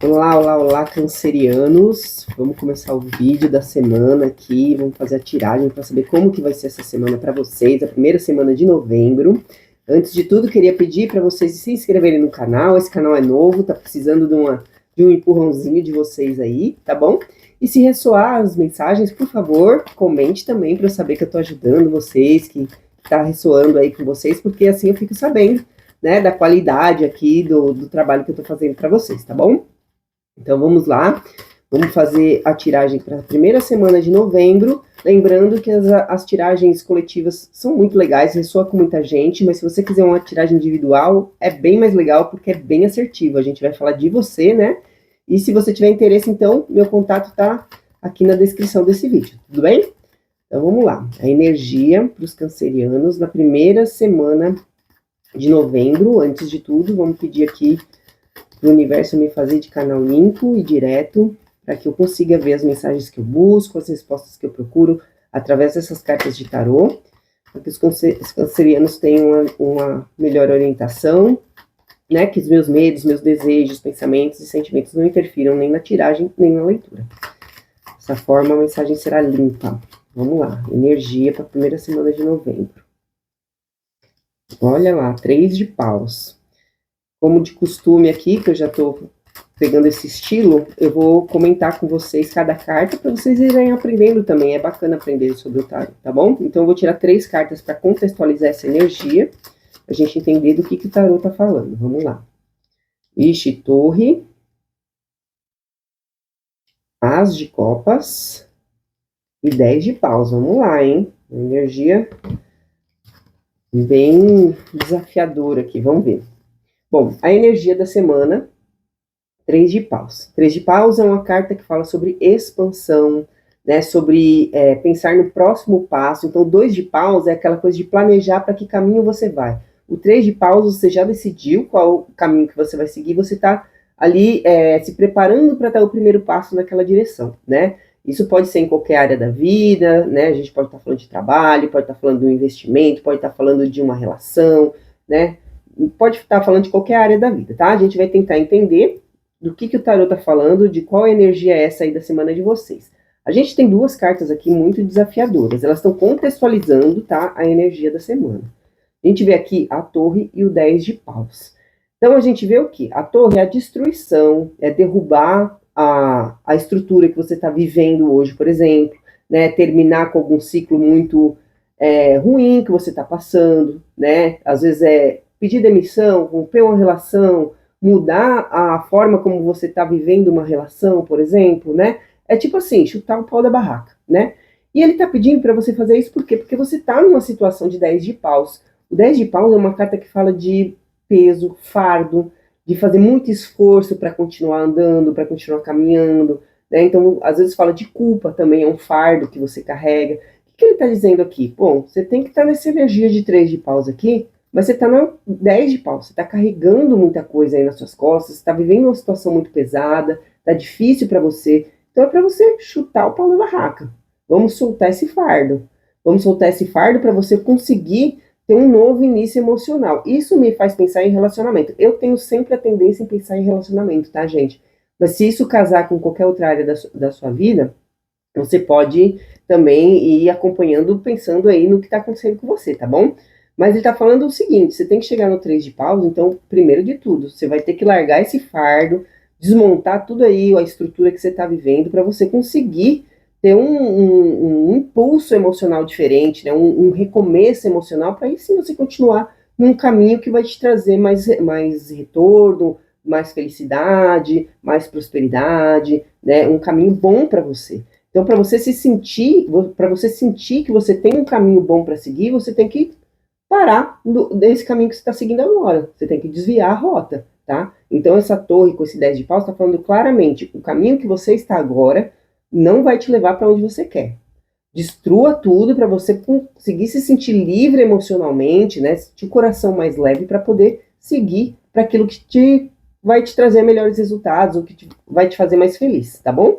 Olá, olá, olá, cancerianos. Vamos começar o vídeo da semana aqui. Vamos fazer a tiragem para saber como que vai ser essa semana para vocês, a primeira semana de novembro. Antes de tudo, queria pedir para vocês se inscreverem no canal. Esse canal é novo, tá precisando de um empurrãozinho de vocês aí, tá bom? E se ressoar as mensagens, por favor, comente também para eu saber que eu tô ajudando vocês, que tá ressoando aí com vocês, porque assim eu fico sabendo, né, da qualidade aqui do trabalho que eu tô fazendo para vocês, tá bom? Então vamos lá, vamos fazer a tiragem para a primeira semana de novembro, lembrando que as tiragens coletivas são muito legais, ressoa com muita gente, mas se você quiser uma tiragem individual, é bem mais legal, porque é bem assertivo, a gente vai falar de você, né? E se você tiver interesse, então, meu contato tá aqui na descrição desse vídeo, tudo bem? Então vamos lá, a energia para os cancerianos na primeira semana de novembro. Antes de tudo, vamos pedir aqui o universo me fazer de canal limpo e direto, para que eu consiga ver as mensagens que eu busco, as respostas que eu procuro, através dessas cartas de tarô, para que os cancerianos tenham uma melhor orientação, né, que os meus medos, meus desejos, pensamentos e sentimentos não interfiram nem na tiragem, nem na leitura. Dessa forma, a mensagem será limpa. Vamos lá, energia para a primeira semana de novembro. Olha lá, 3 de paus. Como de costume aqui, que eu já estou pegando esse estilo, eu vou comentar com vocês cada carta para vocês irem aprendendo também. É bacana aprender sobre o tarot, tá bom? Então eu vou tirar 3 cartas para contextualizar essa energia, a gente entender do que o tarot tá falando. Vamos lá. Ixi, torre. As de copas. E 10 de paus. Vamos lá, hein? Energia bem desafiadora aqui, vamos ver. Bom, a energia da semana, 3 de paus. 3 de paus é uma carta que fala sobre expansão, né, sobre pensar no próximo passo. Então, 2 de paus é aquela coisa de planejar para que caminho você vai. O 3 de paus, você já decidiu qual o caminho que você vai seguir, você está ali se preparando para dar o primeiro passo naquela direção, né? Isso pode ser em qualquer área da vida, né? A gente pode estar falando de trabalho, pode estar falando de um investimento, pode estar falando de uma relação, né? Pode estar falando de qualquer área da vida, tá? A gente vai tentar entender do que o tarot tá falando, de qual energia é essa aí da semana de vocês. A gente tem 2 cartas aqui muito desafiadoras, elas estão contextualizando, tá, a energia da semana. A gente vê aqui a torre e o 10 de paus. Então a gente vê o que? A torre é a destruição, é derrubar a estrutura que você está vivendo hoje, por exemplo, né, terminar com algum ciclo muito ruim que você está passando, né, às vezes é pedir demissão, romper uma relação, mudar a forma como você está vivendo uma relação, por exemplo, né? É tipo assim, chutar o pau da barraca, né? E ele está pedindo para você fazer isso por quê? Porque você está numa situação de 10 de paus. O 10 de paus é uma carta que fala de peso, fardo, de fazer muito esforço para continuar andando, para continuar caminhando, né? Então, às vezes fala de culpa também, é um fardo que você carrega. O que ele está dizendo aqui? Bom, você tem que estar nessa energia de 3 de paus aqui, mas você está no 10 de pau, você está carregando muita coisa aí nas suas costas, está vivendo uma situação muito pesada, está difícil para você. Então é para você chutar o pau da barraca. Vamos soltar esse fardo. Vamos soltar esse fardo para você conseguir ter um novo início emocional. Isso me faz pensar em relacionamento. Eu tenho sempre a tendência em pensar em relacionamento, tá, gente? Mas se isso casar com qualquer outra área da sua vida, você pode também ir acompanhando, pensando aí no que está acontecendo com você, tá bom? Mas ele está falando o seguinte, você tem que chegar no 3 de paus, então, primeiro de tudo, você vai ter que largar esse fardo, desmontar tudo aí, a estrutura que você está vivendo, para você conseguir ter um impulso emocional diferente, né? Um recomeço emocional, para aí sim você continuar num caminho que vai te trazer mais retorno, mais felicidade, mais prosperidade, né? Um caminho bom para você. Então, para você sentir que você tem um caminho bom para seguir, você tem que parar desse caminho que você está seguindo agora. Você tem que desviar a rota, tá? Então, essa torre com esse 10 de paus está falando claramente, o caminho que você está agora não vai te levar para onde você quer. Destrua tudo para você conseguir se sentir livre emocionalmente, né? Sentir o coração mais leve para poder seguir para aquilo que vai te trazer melhores resultados, ou que vai te fazer mais feliz, tá bom?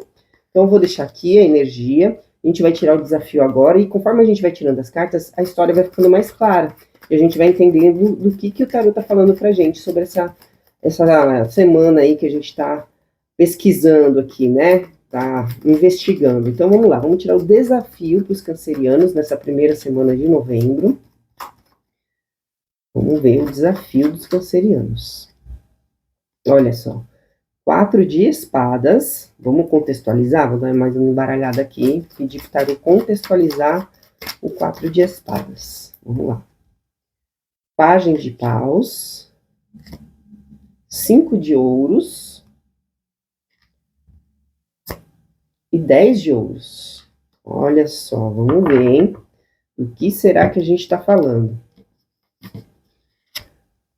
Então, eu vou deixar aqui a energia. A gente vai tirar o desafio agora e conforme a gente vai tirando as cartas, a história vai ficando mais clara. E a gente vai entendendo do que o tarot tá falando pra gente sobre essa semana aí que a gente tá pesquisando aqui, né? Tá investigando. Então vamos lá, vamos tirar o desafio para os cancerianos nessa primeira semana de novembro. Vamos ver o desafio dos cancerianos. Olha só. 4 de espadas. Vamos contextualizar? Vou dar mais uma embaralhada aqui. Pedir para o tarô contextualizar o 4 de espadas. Vamos lá. Pajem de paus. 5 de ouros. E 10 de ouros. Olha só, vamos ver, hein? O que será que a gente está falando?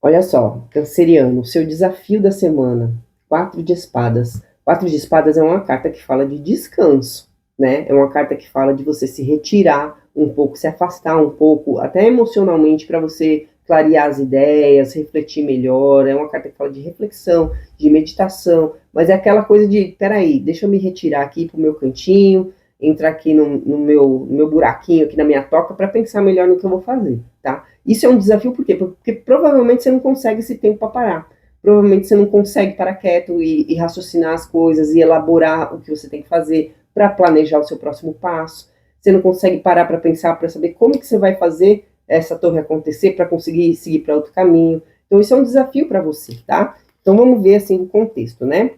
Olha só, canceriano, seu desafio da semana. 4 de espadas. 4 de espadas é uma carta que fala de descanso, né? É uma carta que fala de você se retirar um pouco, se afastar um pouco, até emocionalmente, para você clarear as ideias, refletir melhor. É uma carta que fala de reflexão, de meditação, mas é aquela coisa de, peraí, deixa eu me retirar aqui pro meu cantinho, entrar aqui no meu buraquinho, aqui na minha toca, para pensar melhor no que eu vou fazer, tá? Isso é um desafio por quê? Porque provavelmente você não consegue esse tempo para parar. Provavelmente você não consegue parar quieto e raciocinar as coisas e elaborar o que você tem que fazer para planejar o seu próximo passo. Você não consegue parar para pensar, para saber como que você vai fazer essa torre acontecer para conseguir seguir para outro caminho. Então isso é um desafio para você, tá? Então vamos ver assim o contexto, né?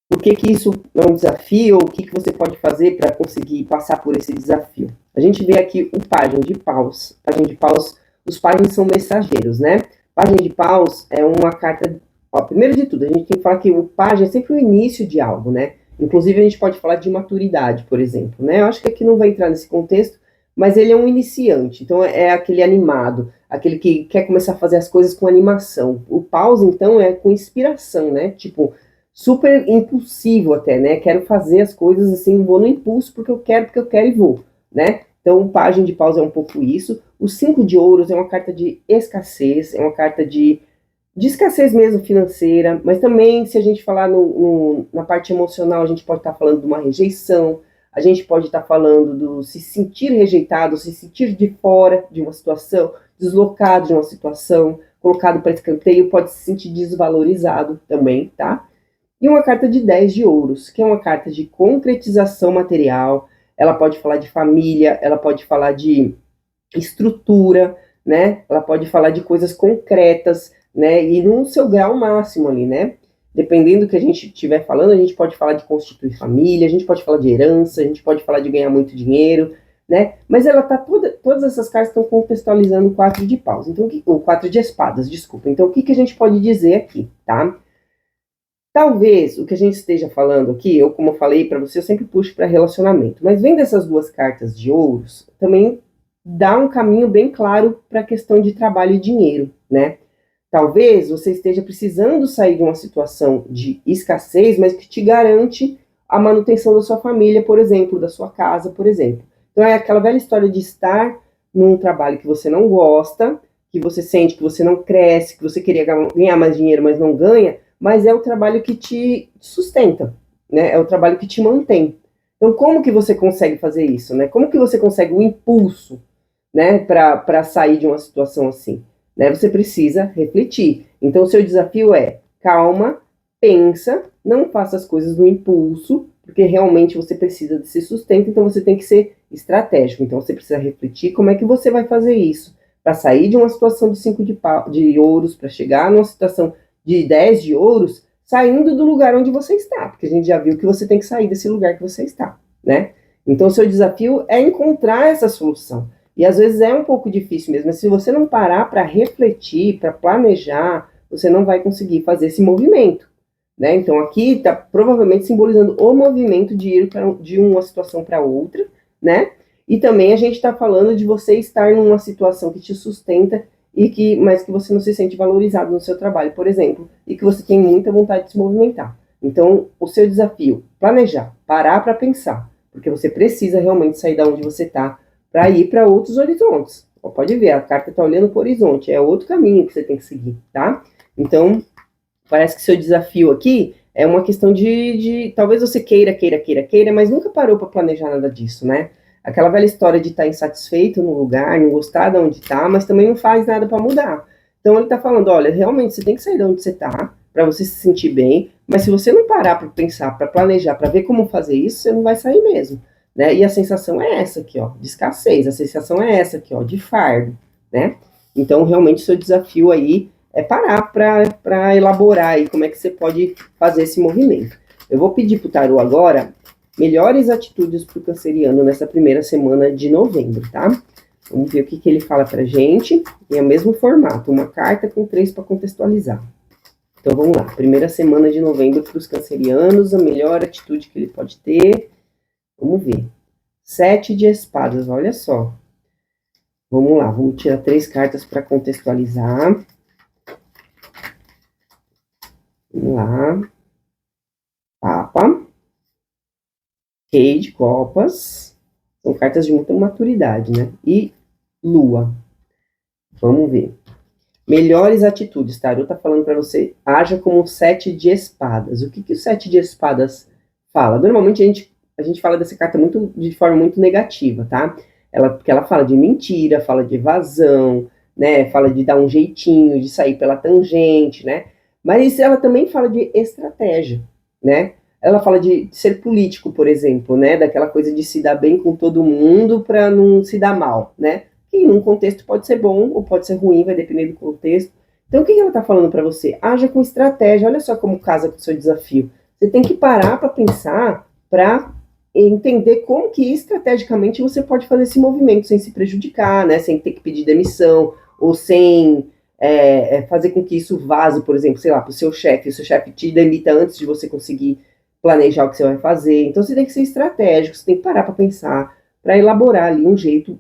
Por que isso é um desafio? O que você pode fazer para conseguir passar por esse desafio? A gente vê aqui o pajem de paus. Pajem de paus, os pajens são mensageiros, né? Pajem de paus é uma carta... Ó, primeiro de tudo, a gente tem que falar que o pajem é sempre o início de algo, né? Inclusive, a gente pode falar de maturidade, por exemplo, né? Eu acho que aqui não vai entrar nesse contexto, mas ele é um iniciante. Então, é aquele animado, aquele que quer começar a fazer as coisas com animação. O paus, então, é com inspiração, né? Tipo, super impulsivo até, né? Quero fazer as coisas assim, vou no impulso porque eu quero e vou, né? Então, o pajem de paus é um pouco isso. O 5 de ouros é uma carta de escassez, é uma carta de escassez mesmo financeira, mas também, se a gente falar na parte emocional, a gente pode estar falando de uma rejeição, a gente pode estar falando do se sentir rejeitado, se sentir de fora de uma situação, deslocado de uma situação, colocado para escanteio, pode se sentir desvalorizado também, tá? E uma carta de 10 de ouros, que é uma carta de concretização material. Ela pode falar de família, ela pode falar de estrutura, né? Ela pode falar de coisas concretas, né? E no seu grau máximo ali, né? Dependendo do que a gente estiver falando, a gente pode falar de constituir família, a gente pode falar de herança, a gente pode falar de ganhar muito dinheiro, né? Mas ela tá todas essas cartas estão contextualizando o 4 de paus, então o 4 de espadas, desculpa. Então o que a gente pode dizer aqui, tá? Talvez o que a gente esteja falando aqui, eu como eu falei para você, eu sempre puxo para relacionamento, mas vendo essas duas cartas de ouros, também dá um caminho bem claro para a questão de trabalho e dinheiro, né? Talvez você esteja precisando sair de uma situação de escassez, mas que te garante a manutenção da sua família, por exemplo, da sua casa, por exemplo. Então é aquela velha história de estar num trabalho que você não gosta, que você sente que você não cresce, que você queria ganhar mais dinheiro, mas não ganha, mas é o trabalho que te sustenta, né? É o trabalho que te mantém. Então, como que você consegue fazer isso, né? Como que você consegue o impulso, né, para sair de uma situação assim? Né? Você precisa refletir. Então, o seu desafio é calma, pensa, não faça as coisas no impulso, porque realmente você precisa desse sustento, então você tem que ser estratégico. Então, você precisa refletir como é que você vai fazer isso, para sair de uma situação de 5 de ouros, para chegar numa situação de 10 de ouros, saindo do lugar onde você está, porque a gente já viu que você tem que sair desse lugar que você está, né? Então, o seu desafio é encontrar essa solução. E às vezes é um pouco difícil mesmo, mas se você não parar para refletir, para planejar, você não vai conseguir fazer esse movimento, né? Então, aqui está provavelmente simbolizando o movimento de ir de uma situação para outra, né? E também a gente está falando de você estar numa situação que te sustenta mas que você não se sente valorizado no seu trabalho, por exemplo, e que você tem muita vontade de se movimentar. Então, o seu desafio, planejar, parar para pensar, porque você precisa realmente sair da onde você está para ir para outros horizontes. Pode ver, a carta está olhando para o horizonte, é outro caminho que você tem que seguir, tá? Então, parece que seu desafio aqui é uma questão talvez você queira, mas nunca parou para planejar nada disso, né? Aquela velha história de estar insatisfeito no lugar, não gostar de onde está, mas também não faz nada para mudar. Então ele está falando, olha, realmente você tem que sair de onde você está para você se sentir bem, mas se você não parar para pensar, para planejar, para ver como fazer isso, você não vai sair mesmo, né? E a sensação é essa aqui, ó, de escassez, a sensação é essa aqui, ó, de fardo, né? Então, realmente, seu desafio aí é parar para elaborar aí como é que você pode fazer esse movimento. Eu vou pedir para o tarô agora melhores atitudes para o canceriano nessa primeira semana de novembro, tá? Vamos ver o que ele fala pra gente. É o mesmo formato, uma carta com 3 para contextualizar. Então vamos lá. Primeira semana de novembro para os cancerianos, a melhor atitude que ele pode ter. Vamos ver. 7 de espadas, olha só. Vamos lá, vamos tirar 3 cartas para contextualizar. Vamos lá. Papa. Rei de copas. São cartas de muita maturidade, né? E lua. Vamos ver. Melhores atitudes, tá? Eu tá falando para você, haja como 7 de espadas. O que o 7 de espadas fala? Normalmente a gente fala dessa carta de forma muito negativa, tá? Porque ela fala de mentira, fala de evasão, né? Fala de dar um jeitinho, de sair pela tangente, né? Mas ela também fala de estratégia, né? Ela fala de ser político, por exemplo, né? Daquela coisa de se dar bem com todo mundo para não se dar mal, né? Que num contexto pode ser bom ou pode ser ruim, vai depender do contexto. Então, o que ela está falando para você? Haja com estratégia. Olha só como casa com o seu desafio. Você tem que parar para pensar, para entender como que estrategicamente você pode fazer esse movimento sem se prejudicar, né? Sem ter que pedir demissão ou sem fazer com que isso vaze, por exemplo, sei lá, para o seu chefe te demita antes de você conseguir planejar o que você vai fazer. Então, você tem que ser estratégico, você tem que parar para pensar, para elaborar ali um jeito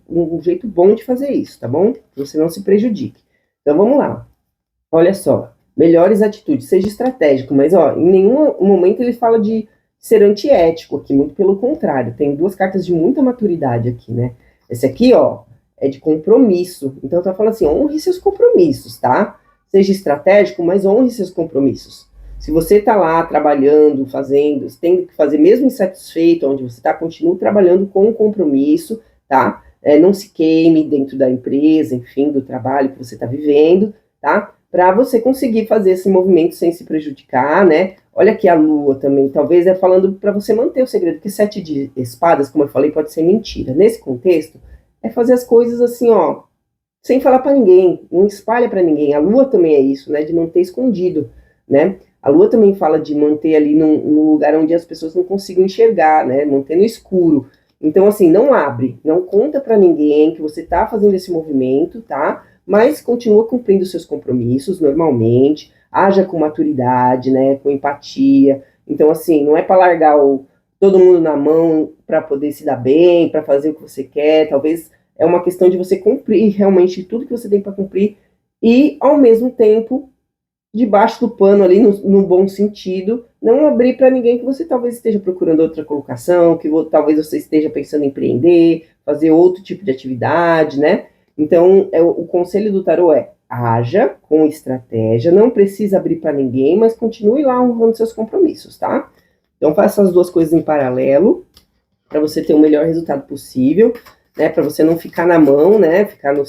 bom de fazer isso, tá bom? Que você não se prejudique. Então, vamos lá. Olha só, melhores atitudes, seja estratégico, mas ó, em nenhum momento ele fala de ser antiético aqui, muito pelo contrário. Tem 2 cartas de muita maturidade aqui, né? Esse aqui, ó, é de compromisso. Então, tá falando assim, honre seus compromissos, tá? Seja estratégico, mas honre seus compromissos. Se você está lá trabalhando, fazendo, tendo que fazer mesmo insatisfeito, onde você está, continue trabalhando com compromisso, tá? Não se queime dentro da empresa, enfim, do trabalho que você está vivendo, tá? Para você conseguir fazer esse movimento sem se prejudicar, né? Olha aqui a lua também, talvez falando para você manter o segredo, porque 7 de espadas, como eu falei, pode ser mentira. Nesse contexto, é fazer as coisas assim, ó, sem falar para ninguém, não espalha para ninguém. A lua também é isso, né? De manter escondido, né? A lua também fala de manter ali num lugar onde as pessoas não consigam enxergar, né? Manter no escuro. Então, assim, não abre, não conta para ninguém que você tá fazendo esse movimento, tá? Mas continua cumprindo seus compromissos normalmente, haja com maturidade, né? Com empatia. Então, assim, não é para largar todo mundo na mão para poder se dar bem, para fazer o que você quer. Talvez é uma questão de você cumprir realmente tudo que você tem para cumprir e, ao mesmo tempo, debaixo do pano ali, no bom sentido, não abrir para ninguém que você talvez esteja procurando outra colocação, que talvez você esteja pensando em empreender, fazer outro tipo de atividade, né? Então, o conselho do tarô é, haja com estratégia, não precisa abrir para ninguém, mas continue lá honrando seus compromissos, tá? Então, faça as 2 coisas em paralelo, para você ter o melhor resultado possível, né? Para você não ficar na mão, né? Ficar no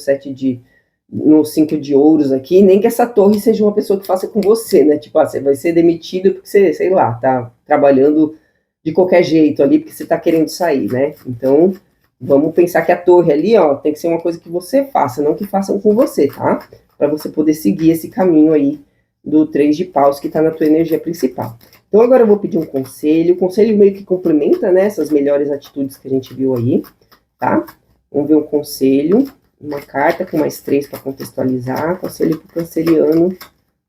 5 de ouros aqui, nem que essa torre seja uma pessoa que faça com você, né? Tipo, você vai ser demitido porque você, sei lá, tá trabalhando de qualquer jeito ali, porque você tá querendo sair, né? Então, vamos pensar que a torre ali, ó, tem que ser uma coisa que você faça, não que façam com você, tá? Para você poder seguir esse caminho aí do 3 de paus que tá na tua energia principal. Então, agora eu vou pedir um conselho. O conselho meio que complementa, né, essas melhores atitudes que a gente viu aí, tá? Vamos ver um conselho. Uma carta com mais 3 para contextualizar, conselho para o canceriano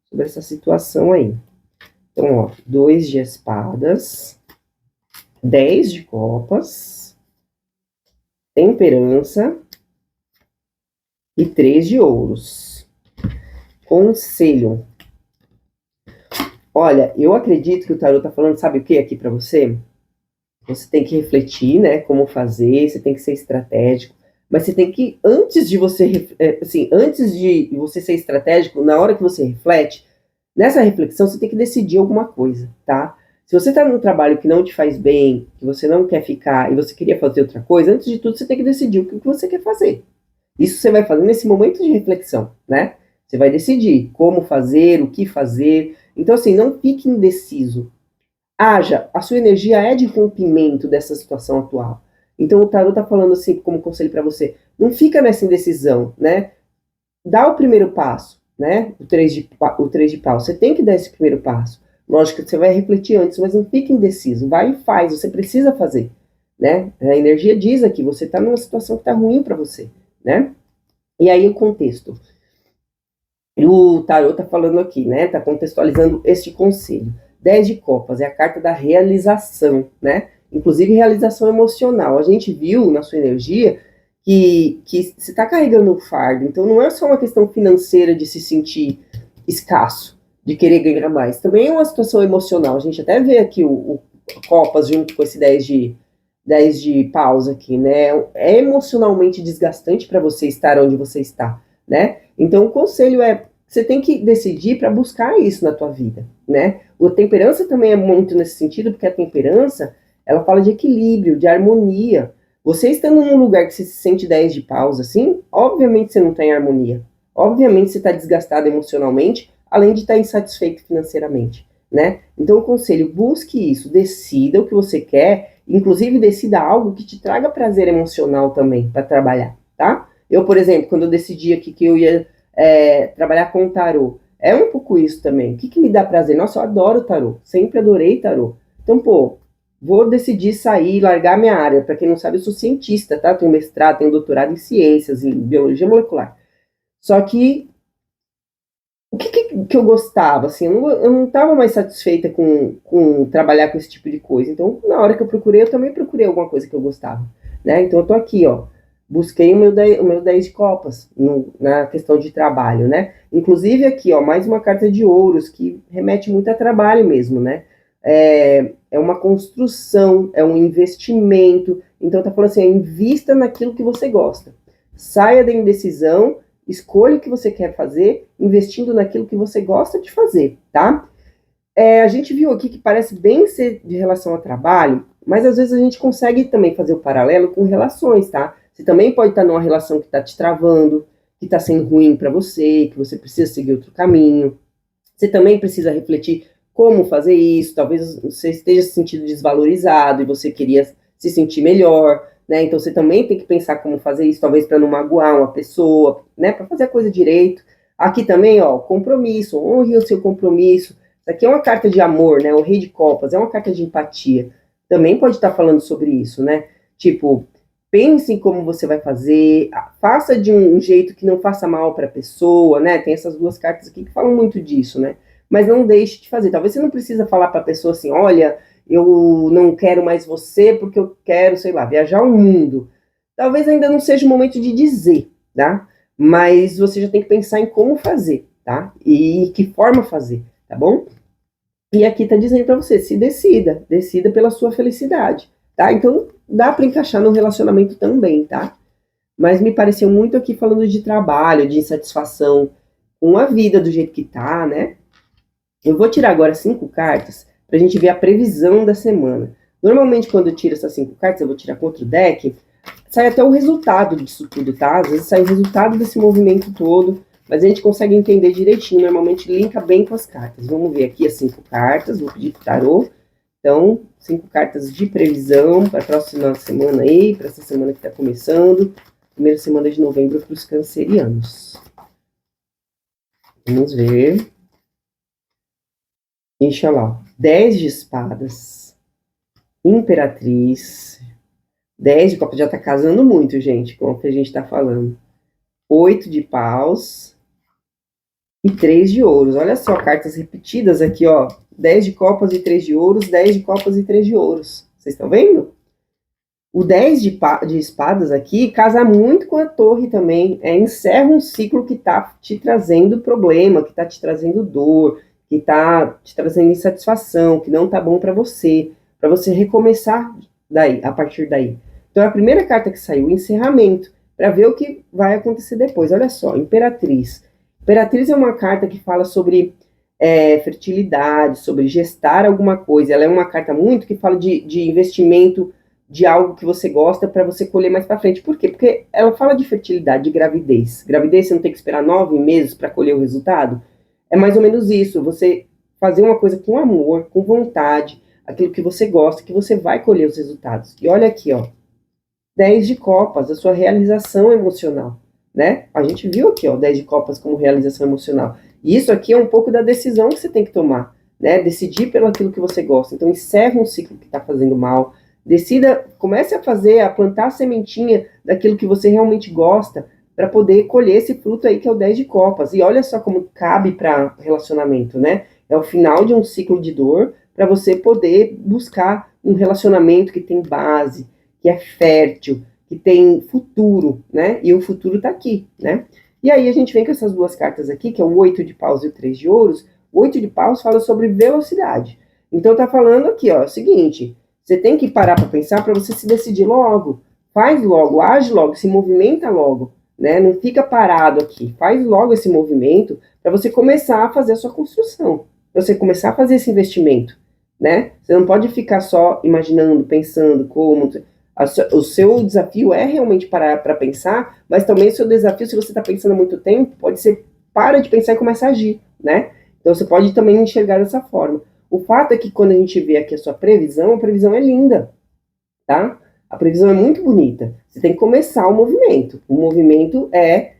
sobre essa situação aí. Então, ó, 2 de espadas, 10 de copas, temperança e 3 de ouros. Conselho. Olha, eu acredito que o tarô tá falando, sabe o que aqui para você? Você tem que refletir, né, como fazer, você tem que ser estratégico. Mas você tem que, antes de você ser estratégico, na hora que você reflete, nessa reflexão você tem que decidir alguma coisa, tá? Se você tá num trabalho que não te faz bem, que você não quer ficar e você queria fazer outra coisa, antes de tudo você tem que decidir o que você quer fazer. Isso você vai fazer nesse momento de reflexão, né? Você vai decidir como fazer, o que fazer. Então, assim, não fique indeciso. A sua energia é de rompimento dessa situação atual. Então, o tarot tá falando assim, como conselho para você, não fica nessa indecisão, né? Dá o primeiro passo, né? O três de pau. Você tem que dar esse primeiro passo. Lógico que você vai refletir antes, mas não fique indeciso. Vai e faz, você precisa fazer, né? A energia diz aqui, você está numa situação que está ruim para você, né? E aí o contexto. O tarot está falando aqui, né? Está contextualizando este conselho. 10 de copas é a carta da realização, né? Inclusive realização emocional. A gente viu na sua energia que você está carregando um fardo. Então não é só uma questão financeira de se sentir escasso, de querer ganhar mais. Também é uma situação emocional. A gente até vê aqui o copas junto com esse 10 de paus aqui, né? É emocionalmente desgastante para você estar onde você está, né? Então o conselho é, você tem que decidir para buscar isso na tua vida, né? A temperança também é muito nesse sentido, porque a temperança, ela fala de equilíbrio, de harmonia. Você estando num lugar que você se sente 10 de paus, assim, obviamente você não está em harmonia. Obviamente você está desgastado emocionalmente, além de estar insatisfeito financeiramente, né? Então o conselho, busque isso, decida o que você quer, inclusive decida algo que te traga prazer emocional também para trabalhar, tá? Eu, por exemplo, quando eu decidi aqui que eu ia trabalhar com o tarô, é um pouco isso também. O que me dá prazer? Nossa, eu adoro tarô, sempre adorei tarô. Então, pô, vou decidir sair, largar minha área. Para quem não sabe, eu sou cientista, tá? Tenho mestrado, tenho doutorado em ciências, em biologia molecular. Só que o que eu gostava, assim, eu não estava mais satisfeita com trabalhar com esse tipo de coisa. Então, na hora que eu também procurei alguma coisa que eu gostava, né? Então, eu tô aqui, ó, busquei o meu 10 de copas na questão de trabalho, né? Inclusive aqui, ó, mais uma carta de ouros, que remete muito a trabalho mesmo, né? É uma construção, é um investimento. Então, tá falando assim, invista naquilo que você gosta. Saia da indecisão, escolha o que você quer fazer, investindo naquilo que você gosta de fazer, tá? A gente viu aqui que parece bem ser de relação ao trabalho, mas às vezes a gente consegue também fazer o paralelo com relações, tá? Você também pode estar numa relação que está te travando, que está sendo ruim para você, que você precisa seguir outro caminho. Você também precisa refletir como fazer isso. Talvez você esteja se sentindo desvalorizado e você queria se sentir melhor, né? Então você também tem que pensar como fazer isso, talvez para não magoar uma pessoa, né? Para fazer a coisa direito. Aqui também, ó, compromisso, honre o seu compromisso. Isso aqui é uma carta de amor, né? O Rei de Copas é uma carta de empatia. Também pode estar falando sobre isso, né? Tipo, pense em como você vai fazer, faça de um jeito que não faça mal para a pessoa, né? Tem essas duas cartas aqui que falam muito disso, né? Mas não deixe de fazer. Talvez você não precisa falar para a pessoa assim, olha, eu não quero mais você porque eu quero, sei lá, viajar o mundo. Talvez ainda não seja o momento de dizer, tá? Mas você já tem que pensar em como fazer, tá? E que forma fazer, tá bom? E aqui tá dizendo para você, se decida pela sua felicidade, tá? Então dá para encaixar no relacionamento também, tá? Mas me pareceu muito aqui falando de trabalho, de insatisfação com a vida do jeito que tá, né? Eu vou tirar agora 5 cartas pra gente ver a previsão da semana. Normalmente quando eu tiro essas 5 cartas, eu vou tirar contra o deck, sai até o resultado disso tudo, tá? Às vezes sai o resultado desse movimento todo, mas a gente consegue entender direitinho, normalmente linka bem com as cartas. Vamos ver aqui as 5 cartas, vou pedir pro tarô. Então, 5 cartas de previsão para a próxima semana aí, para essa semana que está começando, primeira semana de novembro para os cancerianos. Vamos ver. Inxalá. 10 de espadas, imperatriz, 10 de copas, já tá casando muito, gente, com o que a gente tá falando. 8 de paus e 3 de ouros. Olha só, cartas repetidas aqui, ó. 10 de copas e 3 de ouros, 10 de copas e 3 de ouros. Vocês estão vendo? O 10 de espadas aqui casa muito com a torre também. Encerra um ciclo que tá te trazendo problema, que tá te trazendo dor, que tá te trazendo insatisfação, que não tá bom para você recomeçar daí, a partir daí. Então a primeira carta que saiu, o encerramento, para ver o que vai acontecer depois. Olha só, Imperatriz. Imperatriz é uma carta que fala sobre fertilidade, sobre gestar alguma coisa. Ela é uma carta muito que fala de investimento de algo que você gosta para você colher mais para frente. Por quê? Porque ela fala de fertilidade, de gravidez. Gravidez você não tem que esperar 9 meses para colher o resultado? É mais ou menos isso. Você fazer uma coisa com amor, com vontade, aquilo que você gosta, que você vai colher os resultados. E olha aqui, ó, 10 de copas, a sua realização emocional, né? A gente viu aqui, ó, 10 de copas como realização emocional. E isso aqui é um pouco da decisão que você tem que tomar, né? Decidir pelo aquilo que você gosta. Então, encerra um ciclo que está fazendo mal, decida, comece a fazer, a plantar a sementinha daquilo que você realmente gosta, para poder colher esse fruto aí que é o 10 de copas. E olha só como cabe para relacionamento, né? É o final de um ciclo de dor, para você poder buscar um relacionamento que tem base, que é fértil, que tem futuro, né? E o futuro tá aqui, né? E aí a gente vem com essas duas cartas aqui, que é o 8 de paus e o 3 de ouros. O 8 de paus fala sobre velocidade. Então tá falando aqui, ó, é o seguinte, você tem que parar para pensar para você se decidir logo. Faz logo, age logo, se movimenta logo, né? Não fica parado aqui. Faz logo esse movimento para você começar a fazer a sua construção, para você começar a fazer esse investimento, né? Você não pode ficar só imaginando, pensando como. O seu desafio é realmente parar para pensar, mas também o seu desafio, se você está pensando há muito tempo, pode ser para de pensar e começa a agir, né? Então você pode também enxergar dessa forma. O fato é que quando a gente vê aqui a previsão é linda, tá? A previsão é muito bonita. Você tem que começar o movimento. O movimento é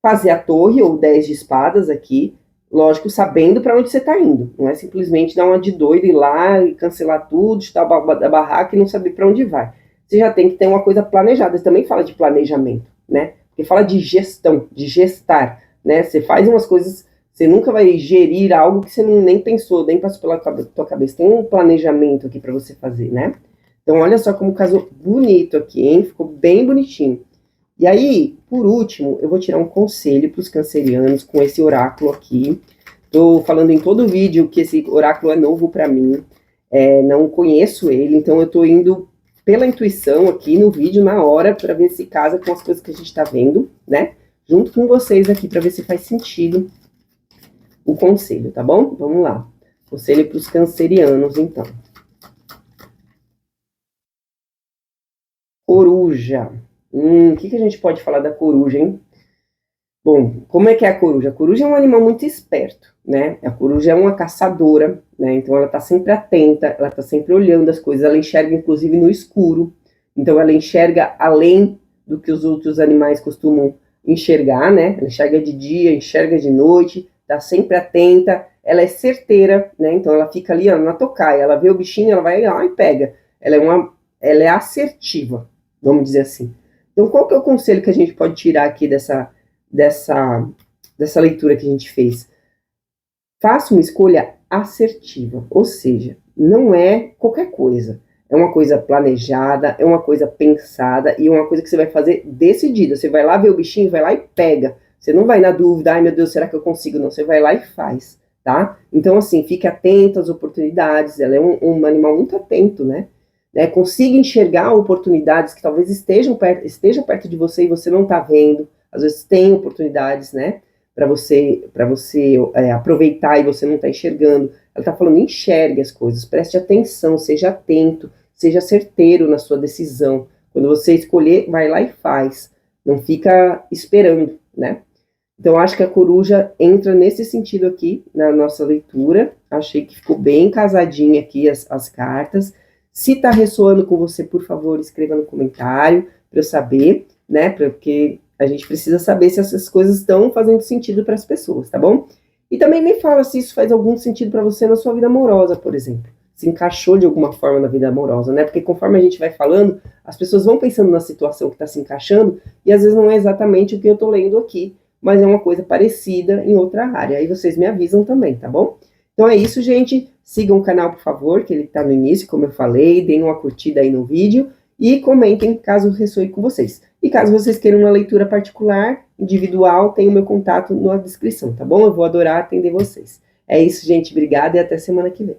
fazer a torre ou 10 de espadas aqui, lógico, sabendo para onde você está indo. Não é simplesmente dar uma de doido, ir lá e cancelar tudo, chutar a barraca e não saber para onde vai. Você já tem que ter uma coisa planejada. Você também fala de planejamento, né? Porque fala de gestão, de gestar, né? Você faz umas coisas, você nunca vai gerir algo que você nem pensou, nem passou pela tua cabeça. Tem um planejamento aqui para você fazer, né? Então, olha só como casou bonito aqui, hein? Ficou bem bonitinho. E aí, por último, eu vou tirar um conselho para os cancerianos com esse oráculo aqui. Estou falando em todo o vídeo que esse oráculo é novo para mim. Não conheço ele, então eu estou indo pela intuição aqui no vídeo, na hora, para ver se casa com as coisas que a gente está vendo, né? Junto com vocês aqui, para ver se faz sentido o conselho, tá bom? Vamos lá. Conselho para os cancerianos, então. Coruja. O que a gente pode falar da coruja, hein? Bom, como é que é a coruja? A coruja é um animal muito esperto, né? A coruja é uma caçadora, né? Então ela tá sempre atenta, ela tá sempre olhando as coisas, ela enxerga inclusive no escuro. Então ela enxerga além do que os outros animais costumam enxergar, né? Ela enxerga de dia, enxerga de noite, tá sempre atenta, ela é certeira, né? Então ela fica ali ó, na tocaia, ela vê o bichinho, ela vai lá e pega. Ela é assertiva, vamos dizer assim. Então qual que é o conselho que a gente pode tirar aqui dessa leitura que a gente fez? Faça uma escolha assertiva, ou seja, não é qualquer coisa. É uma coisa planejada, é uma coisa pensada e é uma coisa que você vai fazer decidida. Você vai lá ver o bichinho, vai lá e pega. Você não vai na dúvida, ai meu Deus, será que eu consigo? Não, você vai lá e faz, tá? Então, assim, fique atento às oportunidades. Ela é um animal muito atento, né? Consiga enxergar oportunidades que talvez estejam perto de você e você não está vendo. Às vezes tem oportunidades, né? Para você aproveitar e você não está enxergando. Ela está falando, enxergue as coisas, preste atenção, seja atento, seja certeiro na sua decisão. Quando você escolher, vai lá e faz. Não fica esperando, né? Então, acho que a coruja entra nesse sentido aqui, na nossa leitura. Achei que ficou bem casadinha aqui as cartas. Se está ressoando com você, por favor, escreva no comentário, para eu saber, né? Porque a gente precisa saber se essas coisas estão fazendo sentido para as pessoas, tá bom? E também me fala se isso faz algum sentido para você na sua vida amorosa, por exemplo. Se encaixou de alguma forma na vida amorosa, né? Porque conforme a gente vai falando, as pessoas vão pensando na situação que está se encaixando e às vezes não é exatamente o que eu estou lendo aqui, mas é uma coisa parecida em outra área. Aí vocês me avisam também, tá bom? Então é isso, gente. Sigam o canal, por favor, que ele está no início, como eu falei. Deem uma curtida aí no vídeo e comentem caso ressoe com vocês. E caso vocês queiram uma leitura particular, individual, tem o meu contato na descrição, tá bom? Eu vou adorar atender vocês. É isso, gente. Obrigada e até semana que vem.